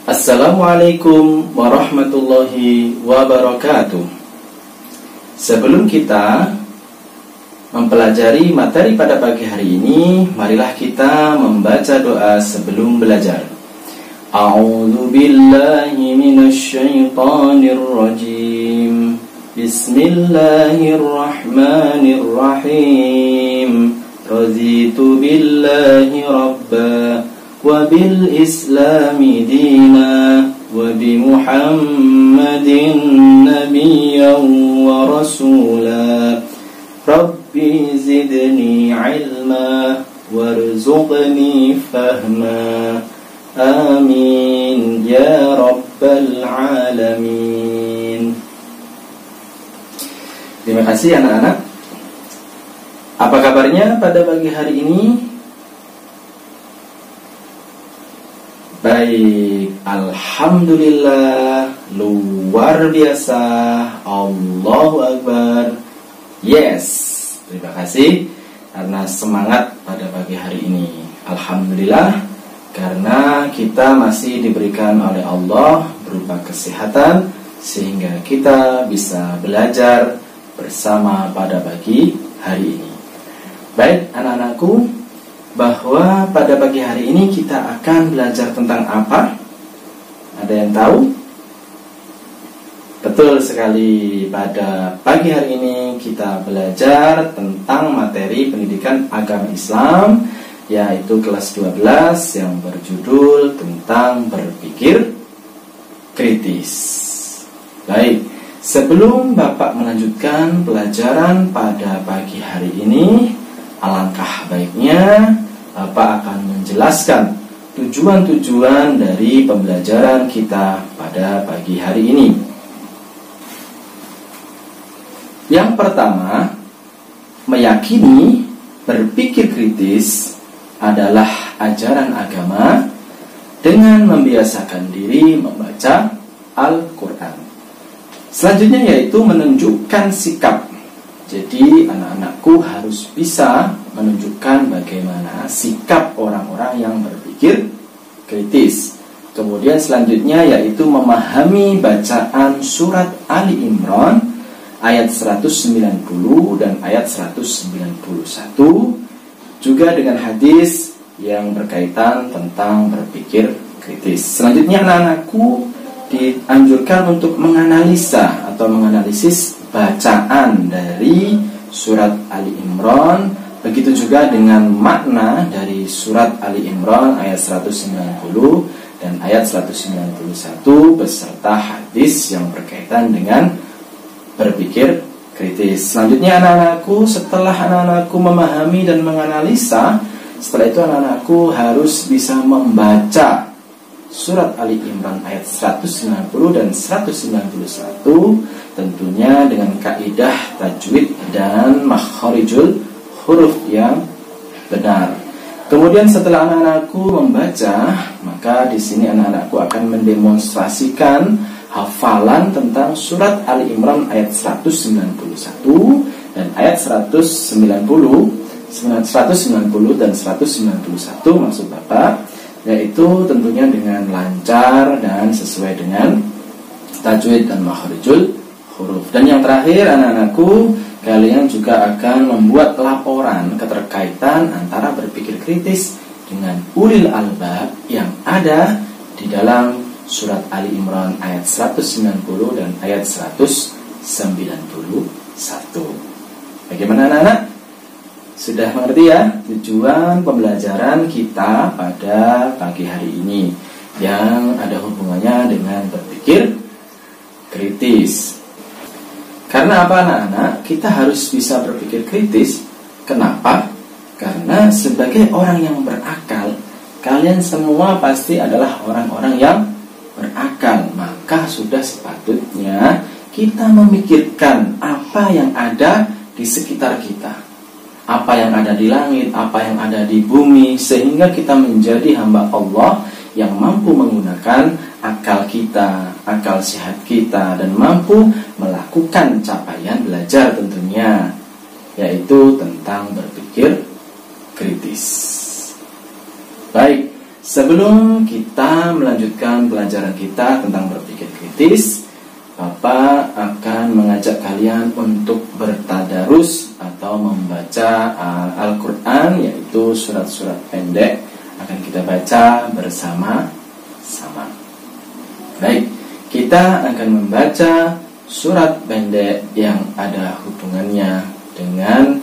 Assalamualaikum warahmatullahi wabarakatuh. Sebelum kita mempelajari materi pada pagi hari ini, marilah kita membaca doa sebelum belajar. A'udzu billahi minasy syaithanir rajim. Bismillahirrahmanirrahim. Raditu billahi rabba wa bil islami dina wa bi Muhammadin nabiyyan wa rasula. Rabbi zidni ilma warzuqni fahma. Amin ya rabbal alamin. Terima kasih anak-anak. Apa kabarnya pada pagi hari ini? Baik, alhamdulillah, luar biasa, Allahu Akbar. Yes, terima kasih karena semangat pada pagi hari ini. Alhamdulillah, karena kita masih diberikan oleh Allah berupa kesehatan, sehingga kita bisa belajar bersama pada pagi hari ini. Baik anak-anakku, bahwa pada pagi hari ini kita akan belajar tentang apa? Ada yang tahu? Betul sekali, pada pagi hari ini kita belajar tentang materi pendidikan agama Islam, yaitu kelas 12 yang berjudul tentang berpikir kritis. Baik, sebelum Bapak melanjutkan pelajaran pada pagi hari ini, alangkah baiknya Bapak akan menjelaskan tujuan-tujuan dari pembelajaran kita pada pagi hari ini. Yang pertama, meyakini berpikir kritis adalah ajaran agama dengan membiasakan diri membaca Al-Quran. Selanjutnya yaitu menunjukkan sikap. Jadi anak-anakku harus bisa menunjukkan bagaimana sikap orang-orang yang berpikir kritis. Kemudian selanjutnya yaitu memahami bacaan surat Ali Imran ayat 190 dan ayat 191, juga dengan hadis yang berkaitan tentang berpikir kritis. Selanjutnya anak-anakku dianjurkan untuk menganalisa atau menganalisis bacaan dari surat Ali Imran, begitu juga dengan makna dari surat Ali Imran ayat 190 dan ayat 191 beserta hadis yang berkaitan dengan berpikir kritis. Selanjutnya anak-anakku, setelah anak-anakku memahami dan menganalisa, setelah itu anak-anakku harus bisa membaca surat Ali Imran ayat 190 dan 191, tentunya dengan kaidah tajwid dan makharijul huruf yang benar. Kemudian setelah anak-anakku membaca, maka di sini anak-anakku akan mendemonstrasikan hafalan tentang surat Ali Imran ayat 191 dan ayat 190 dan 191 maksud Bapak, yaitu tentunya dengan lancar dan sesuai dengan tajwid dan makharijul huruf. Dan yang terakhir anak-anakku, kalian juga akan membuat laporan keterkaitan antara berpikir kritis dengan ulil albab yang ada di dalam surat Ali Imran ayat 190 dan ayat 191. Bagaimana anak-anak? Sudah mengerti ya tujuan pembelajaran kita pada pagi hari ini yang ada hubungannya dengan berpikir kritis. Karena apa anak-anak? Kita harus bisa berpikir kritis. Kenapa? Karena sebagai orang yang berakal, kalian semua pasti adalah orang-orang yang berakal. Maka sudah sepatutnya kita memikirkan apa yang ada di sekitar kita, apa yang ada di langit, apa yang ada di bumi, sehingga kita menjadi hamba Allah yang mampu menggunakan akal kita, akal sehat kita, dan mampu melakukan capaian belajar tentunya, yaitu tentang berpikir kritis. Baik, sebelum kita melanjutkan melanjutkan pelajaran kita tentang berpikir kritis, Bapak akan mengajak kalian untuk bertadarus atau membaca Al-Quran, yaitu surat-surat pendek akan kita baca bersama-sama. Baik, kita akan membaca surat pendek yang ada hubungannya dengan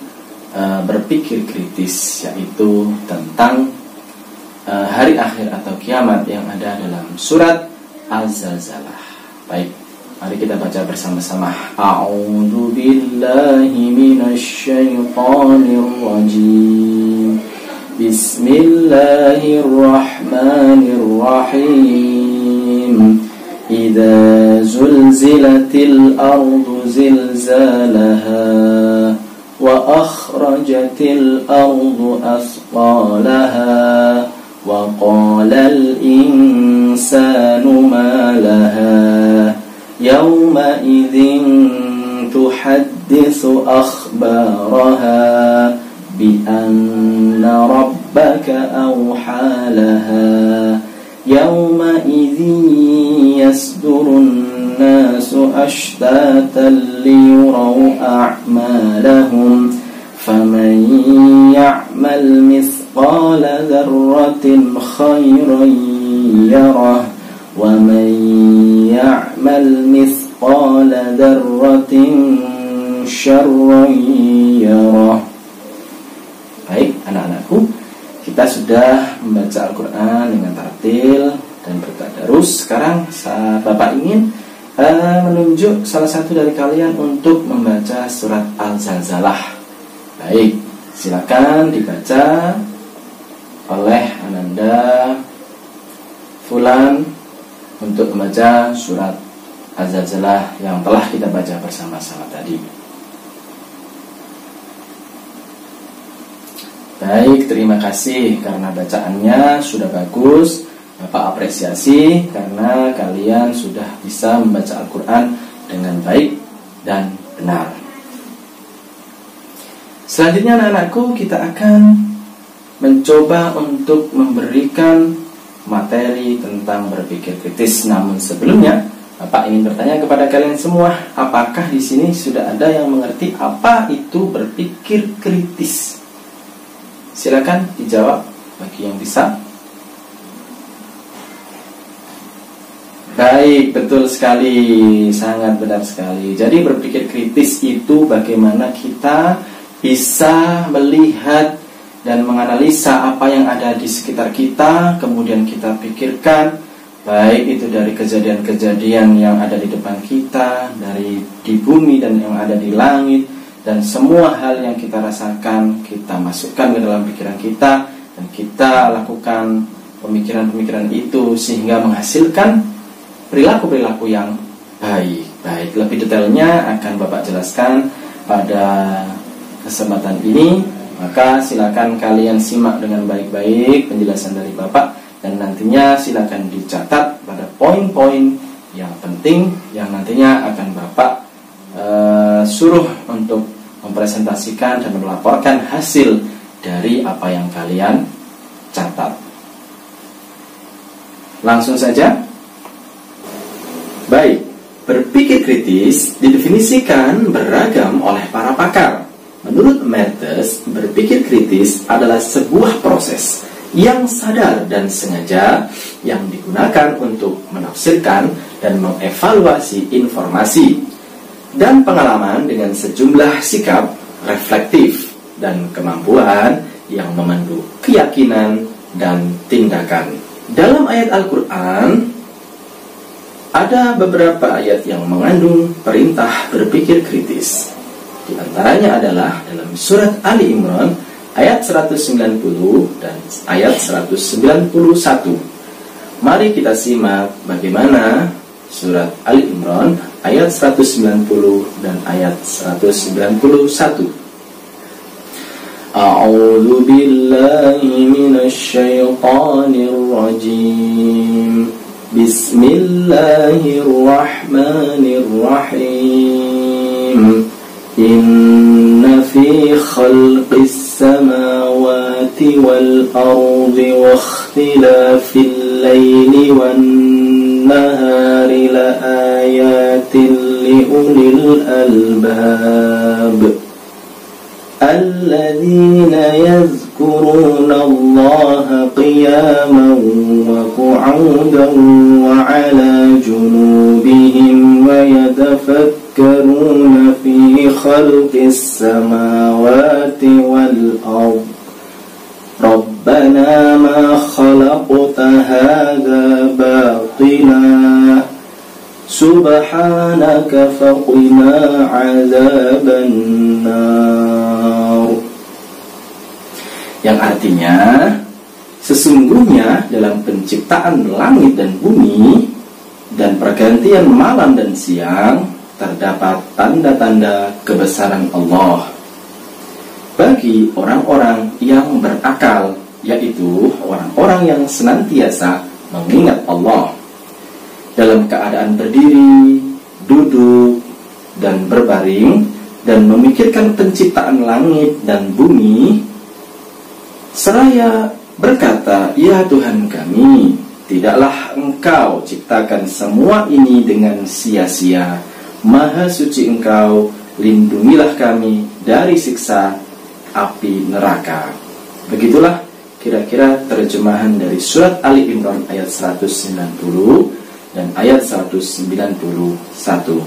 berpikir kritis, yaitu tentang hari akhir atau kiamat yang ada dalam surat Az-Zalzalah. Baik, mari kita baca bersama-sama. A'udzu billahi minasy syaithanir rajim. Bismillahirrahmanirrahim. Idza zulzilatil ardu zilzalaha wa akhrajatil ardu athqalaha wa qalal insanu ma laha yawma idzin tuhadditsu akhbaraha bi anna rabbaka awha laha yawma idzin yasdurun nasu ashtatan liyuraw a'malahum faman ya'mal mithqala dzarratin khairan yarah wa man ya'mal mithqala dzarratin syarran yarah. Baik, anak-anakku, kita sudah membaca Al-Quran dengan tartil dan bertadarus. Sekarang Bapak ingin menunjuk salah satu dari kalian untuk membaca surat Al-Zalzalah. Baik, silakan dibaca oleh Ananda Fulan untuk membaca surat Az-Zalzalah yang telah kita baca bersama-sama tadi. Baik, terima kasih karena bacaannya sudah bagus. Bapak apresiasi karena kalian sudah bisa membaca Al-Quran dengan baik dan benar. Selanjutnya anak-anakku, kita akan mencoba untuk memberikan materi tentang berpikir kritis. Namun sebelumnya, Bapak ingin bertanya kepada kalian semua, apakah di sini sudah ada yang mengerti apa itu berpikir kritis? Silakan dijawab bagi yang bisa. Baik, betul sekali, sangat benar sekali. Jadi berpikir kritis itu bagaimana kita bisa melihat dan menganalisa apa yang ada di sekitar kita, kemudian kita pikirkan, baik itu dari kejadian-kejadian yang ada di depan kita, dari di bumi dan yang ada di langit, dan semua hal yang kita rasakan, kita masukkan ke dalam pikiran kita, dan kita lakukan pemikiran-pemikiran itu sehingga menghasilkan perilaku-perilaku yang baik. Baik, lebih detailnya akan Bapak jelaskan pada kesempatan ini. Maka silakan kalian simak dengan baik-baik penjelasan dari Bapak, dan nantinya silakan dicatat pada poin-poin yang penting yang nantinya akan Bapak suruh untuk mempresentasikan dan melaporkan hasil dari apa yang kalian catat. Langsung saja. Baik, berpikir kritis didefinisikan beragam oleh para pakar. Menurut Mertes, berpikir kritis adalah sebuah proses yang sadar dan sengaja yang digunakan untuk menafsirkan dan mengevaluasi informasi dan pengalaman dengan sejumlah sikap reflektif dan kemampuan yang memandu keyakinan dan tindakan. Dalam ayat Al-Quran, ada beberapa ayat yang mengandung perintah berpikir kritis. Di antaranya adalah dalam surat Ali Imran ayat 190 dan ayat 191. Mari kita simak bagaimana surat Ali Imran ayat 190 dan ayat 191. A'udzu billahi minasy syaithanir rajim. Bismillahirrahmanirrahim. Inna fi khalqis samawati wal ardi wa ikhtilafil laili wan nahari laayatin liulil albab alladzina yazkuruna Allaha qiyaman wa qu'udan wa 'ala junubihim wa yatafakkaruna fi khalqis samawati wal ardh Rabbana ma khalaqta hadza batila subhanaka faqina 'adzaban nar. Yang artinya, sesungguhnya dalam penciptaan langit dan bumi dan pergantian malam dan siang terdapat tanda-tanda kebesaran Allah bagi orang-orang yang berakal, yaitu orang-orang yang senantiasa mengingat Allah dalam keadaan berdiri, duduk, dan berbaring, dan memikirkan penciptaan langit dan bumi, seraya berkata, "Ya Tuhan kami, tidaklah Engkau ciptakan semua ini dengan sia-sia. Maha suci Engkau, lindungilah kami dari siksa api neraka." Begitulah kira-kira terjemahan dari surat Ali Imran ayat 190 dan ayat 191.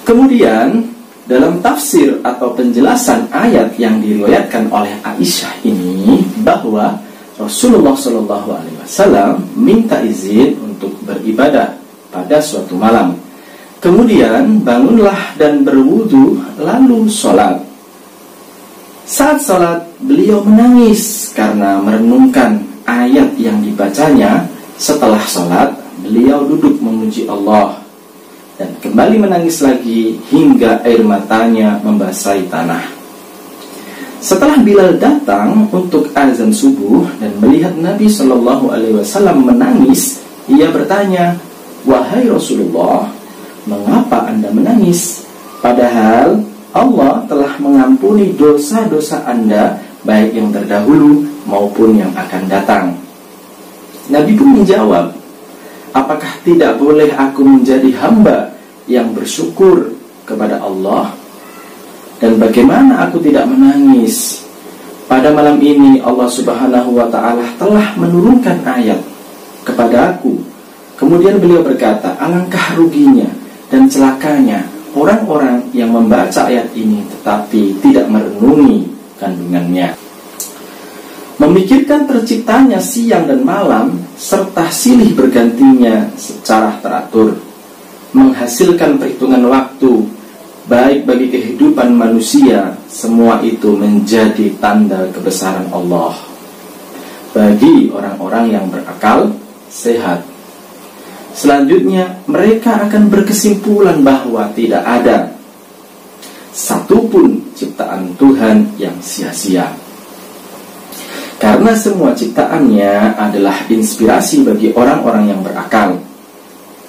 Kemudian dalam tafsir atau penjelasan ayat yang diriwayatkan oleh Aisyah ini, bahwa Rasulullah SAW minta izin untuk beribadah pada suatu malam. Kemudian bangunlah dan berwudu lalu sholat. Saat sholat beliau menangis karena merenungkan ayat yang dibacanya. Setelah sholat beliau duduk memuji Allah dan kembali menangis lagi hingga air matanya membasahi tanah. Setelah Bilal datang untuk azan subuh dan melihat Nabi SAW menangis, ia bertanya, "Wahai Rasulullah, mengapa Anda menangis? Padahal Allah telah mengampuni dosa-dosa Anda, baik yang terdahulu maupun yang akan datang." Nabi pun menjawab, "Apakah tidak boleh aku menjadi hamba yang bersyukur kepada Allah? Dan bagaimana aku tidak menangis? Pada malam ini Allah Subhanahu wa ta'ala telah menurunkan ayat kepada aku." Kemudian beliau berkata, "Alangkah ruginya dan celakanya orang-orang yang membaca ayat ini tetapi tidak merenungi kandungannya." Memikirkan terciptanya siang dan malam serta silih bergantinya secara teratur, menghasilkan perhitungan waktu baik bagi kehidupan manusia, semua itu menjadi tanda kebesaran Allah bagi orang-orang yang berakal sehat. Selanjutnya mereka akan berkesimpulan bahwa tidak ada satupun ciptaan Tuhan yang sia-sia, karena semua ciptaannya adalah inspirasi bagi orang-orang yang berakal.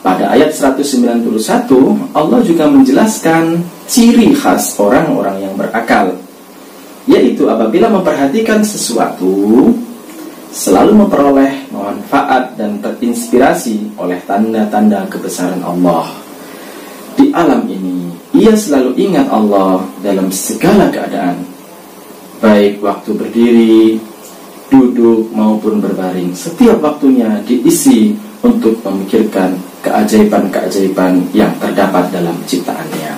Pada ayat 191, Allah juga menjelaskan ciri khas orang-orang yang berakal, yaitu apabila memperhatikan sesuatu, selalu memperoleh manfaat dan terinspirasi oleh tanda-tanda kebesaran Allah. Di alam ini, ia selalu ingat Allah dalam segala keadaan, baik waktu berdiri, duduk maupun berbaring. Setiap waktunya diisi untuk memikirkan keajaiban-keajaiban yang terdapat dalam ciptaannya,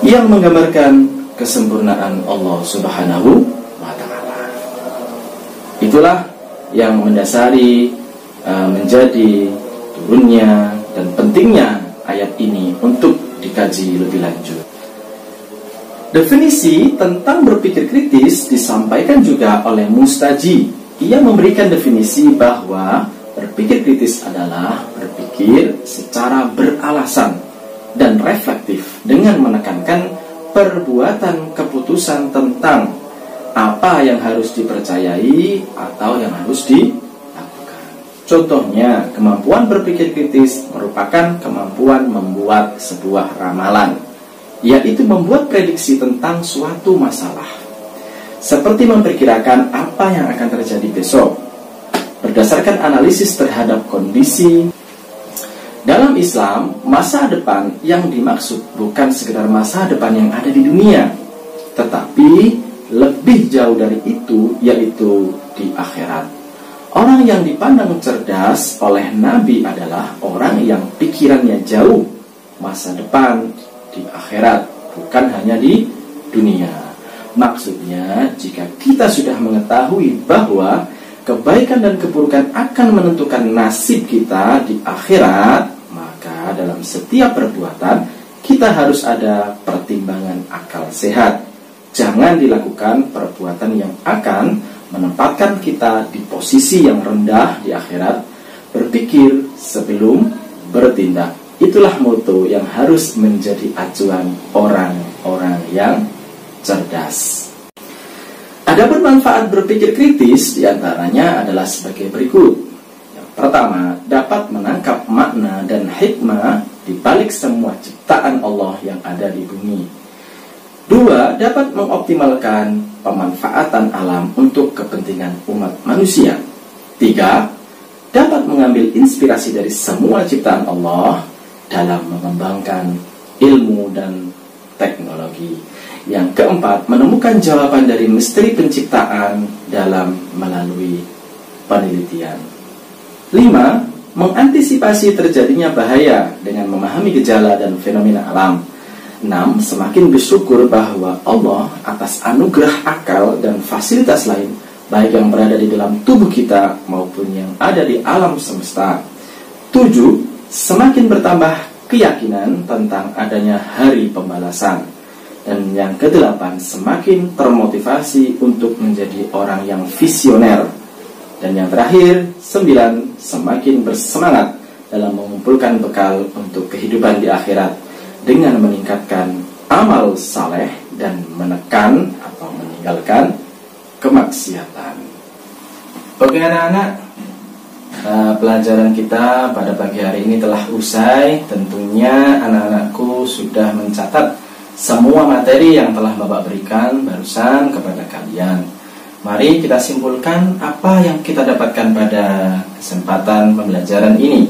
yang menggambarkan kesempurnaan Allah Subhanahu wa ta'ala. Itulah yang mendasari menjadi turunnya dan pentingnya ayat ini untuk dikaji lebih lanjut. Definisi tentang berpikir kritis disampaikan juga oleh Mustaji. Ia memberikan definisi bahwa berpikir kritis adalah berpikir secara beralasan dan reflektif dengan menekankan perbuatan keputusan tentang apa yang harus dipercayai atau yang harus dilakukan. Contohnya, kemampuan berpikir kritis merupakan kemampuan membuat sebuah ramalan, yaitu membuat prediksi tentang suatu masalah, seperti memperkirakan apa yang akan terjadi besok, berdasarkan analisis terhadap kondisi. Dalam Islam, masa depan yang dimaksud bukan sekedar masa depan yang ada di dunia, tetapi lebih jauh dari itu, yaitu di akhirat. Orang yang dipandang cerdas oleh Nabi adalah orang yang pikirannya jauh masa depan di akhirat, bukan hanya di dunia. Maksudnya, jika kita sudah mengetahui bahwa kebaikan dan keburukan akan menentukan nasib kita di akhirat, maka dalam setiap perbuatan kita harus ada pertimbangan akal sehat. Jangan dilakukan perbuatan yang akan menempatkan kita di posisi yang rendah di akhirat. Berpikir sebelum bertindak. Itulah moto yang harus menjadi acuan orang-orang yang cerdas. Adapun manfaat berpikir kritis diantaranya adalah sebagai berikut. Yang pertama, dapat menangkap makna dan hikmah di balik semua ciptaan Allah yang ada di bumi. Dua, dapat mengoptimalkan pemanfaatan alam untuk kepentingan umat manusia. Tiga, dapat mengambil inspirasi dari semua ciptaan Allah dalam mengembangkan ilmu dan teknologi. Yang keempat, menemukan jawaban dari misteri penciptaan dalam melalui penelitian. 5. Mengantisipasi terjadinya bahaya dengan memahami gejala dan fenomena alam. 6. Semakin bersyukur bahwa Allah atas anugerah akal dan fasilitas lain, baik yang berada di dalam tubuh kita maupun yang ada di alam semesta. 7. Semakin bertambah keyakinan tentang adanya hari pembalasan. Dan yang ke-8, semakin termotivasi untuk menjadi orang yang visioner. Dan yang terakhir, 9, semakin bersemangat dalam mengumpulkan bekal untuk kehidupan di akhirat dengan meningkatkan amal saleh dan menekan atau meninggalkan kemaksiatan. Oke anak-anak, pelajaran kita pada pagi hari ini telah usai. Tentunya anak-anakku sudah mencatat semua materi yang telah Bapak berikan barusan kepada kalian. Mari kita simpulkan apa yang kita dapatkan pada kesempatan pembelajaran ini.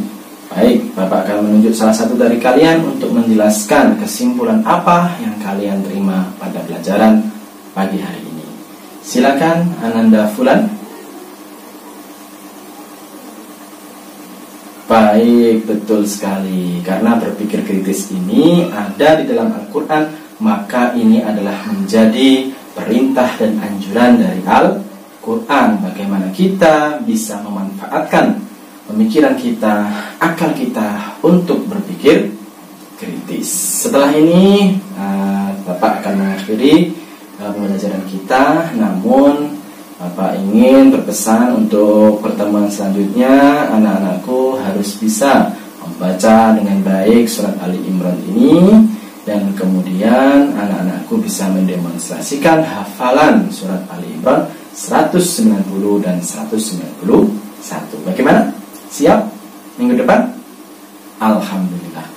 Baik, Bapak akan menunjuk salah satu dari kalian untuk menjelaskan kesimpulan apa yang kalian terima pada pelajaran pagi hari ini. Silakan Ananda Fulan. Baik, betul sekali. Karena berpikir kritis ini ada di dalam Al-Quran, maka ini adalah menjadi perintah dan anjuran dari Al-Quran. Bagaimana kita bisa memanfaatkan pemikiran kita, akal kita untuk berpikir kritis. Setelah ini Bapak akan mengakhiri pembelajaran kita. Namun Bapak ingin berpesan untuk pertemuan selanjutnya, anak-anakku harus bisa membaca dengan baik surat Ali Imran ini, dan kemudian anak-anakku bisa mendemonstrasikan hafalan surat Ali Imran 190 dan 191. Bagaimana? Siap? Minggu depan? Alhamdulillah.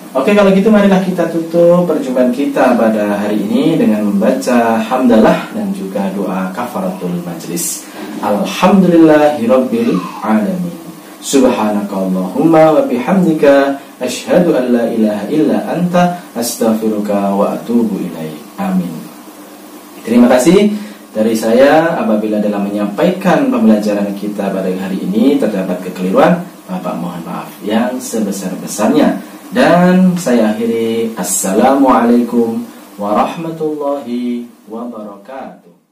Oke, kalau gitu marilah kita tutup perjumpaan kita pada hari ini dengan membaca hamdalah dan juga doa kafaratul majlis. Alhamdulillahirabbil alamin. Subhanakallahumma wa bihamdika asyhadu an la ilaha illa anta astaghfiruka wa atubu ilaik. Amin. Terima kasih dari saya. Apabila dalam menyampaikan pembelajaran kita pada hari ini terdapat kekeliruan, Bapak mohon maaf yang sebesar-besarnya. Dan saya akhiri, Assalamualaikum warahmatullahi wabarakatuh.